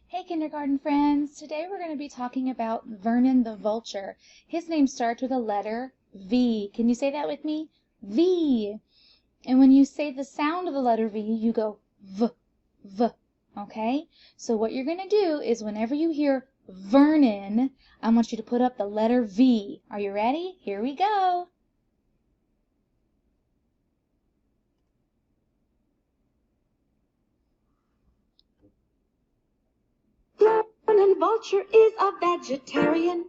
Hey kindergarten friends, today we're going to be talking about Vernon the vulture. His name starts with a letter V. Can you say that with me? V. And when you say the sound of the letter V, you go V, V, okay? So what you're going to do is whenever you hear Vernon, I want you to put up the letter V. Are you ready? Here we go. Vernon Vulture is a vegetarian.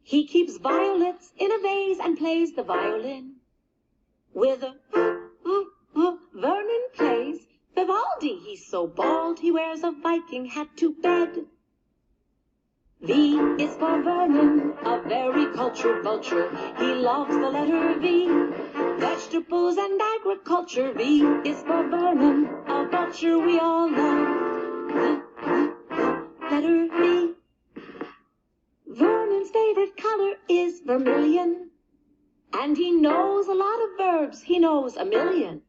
He keeps violets in a vase and plays the violin. With a Vernon plays Vivaldi. He's so bald he wears a Viking hat to bed. V is for Vernon, a very cultured vulture. He loves the letter V. Vegetables and agriculture. V is for Vernon, a vulture we all love. Letter V. Vernon's favorite color is vermilion. And he knows a lot of verbs. He knows a million.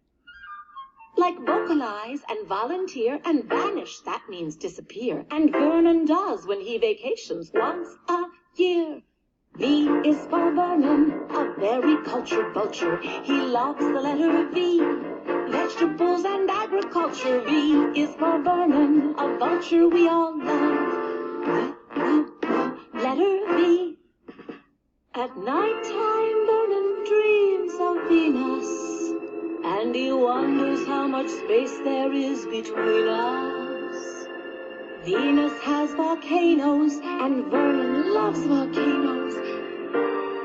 Like vocalize and volunteer and vanish, that means disappear. And Vernon does when he vacations once a year. V is for Vernon, a very cultured vulture. He loves the letter V. Vegetables and agriculture. V is for Vernon, a vulture we all love. Letter V. At nighttime, Vernon dreams of Venus. And he wonders how much space there is between us. Venus has volcanoes, and Vernon loves volcanoes.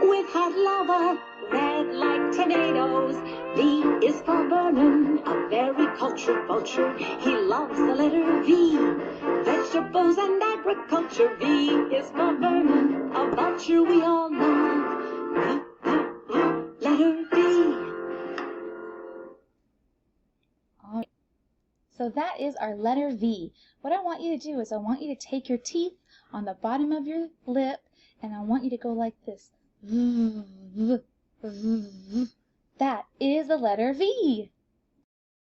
With hot lava, red like tomatoes. V is for Vernon, a very cultured vulture. He loves the letter V. Vegetables and agriculture. V is for Vernon, a vulture we all love. Letter V. So that is our letter V. What I want you to do is I want you to take your teeth on the bottom of your lip and I want you to go like this. That is the letter V.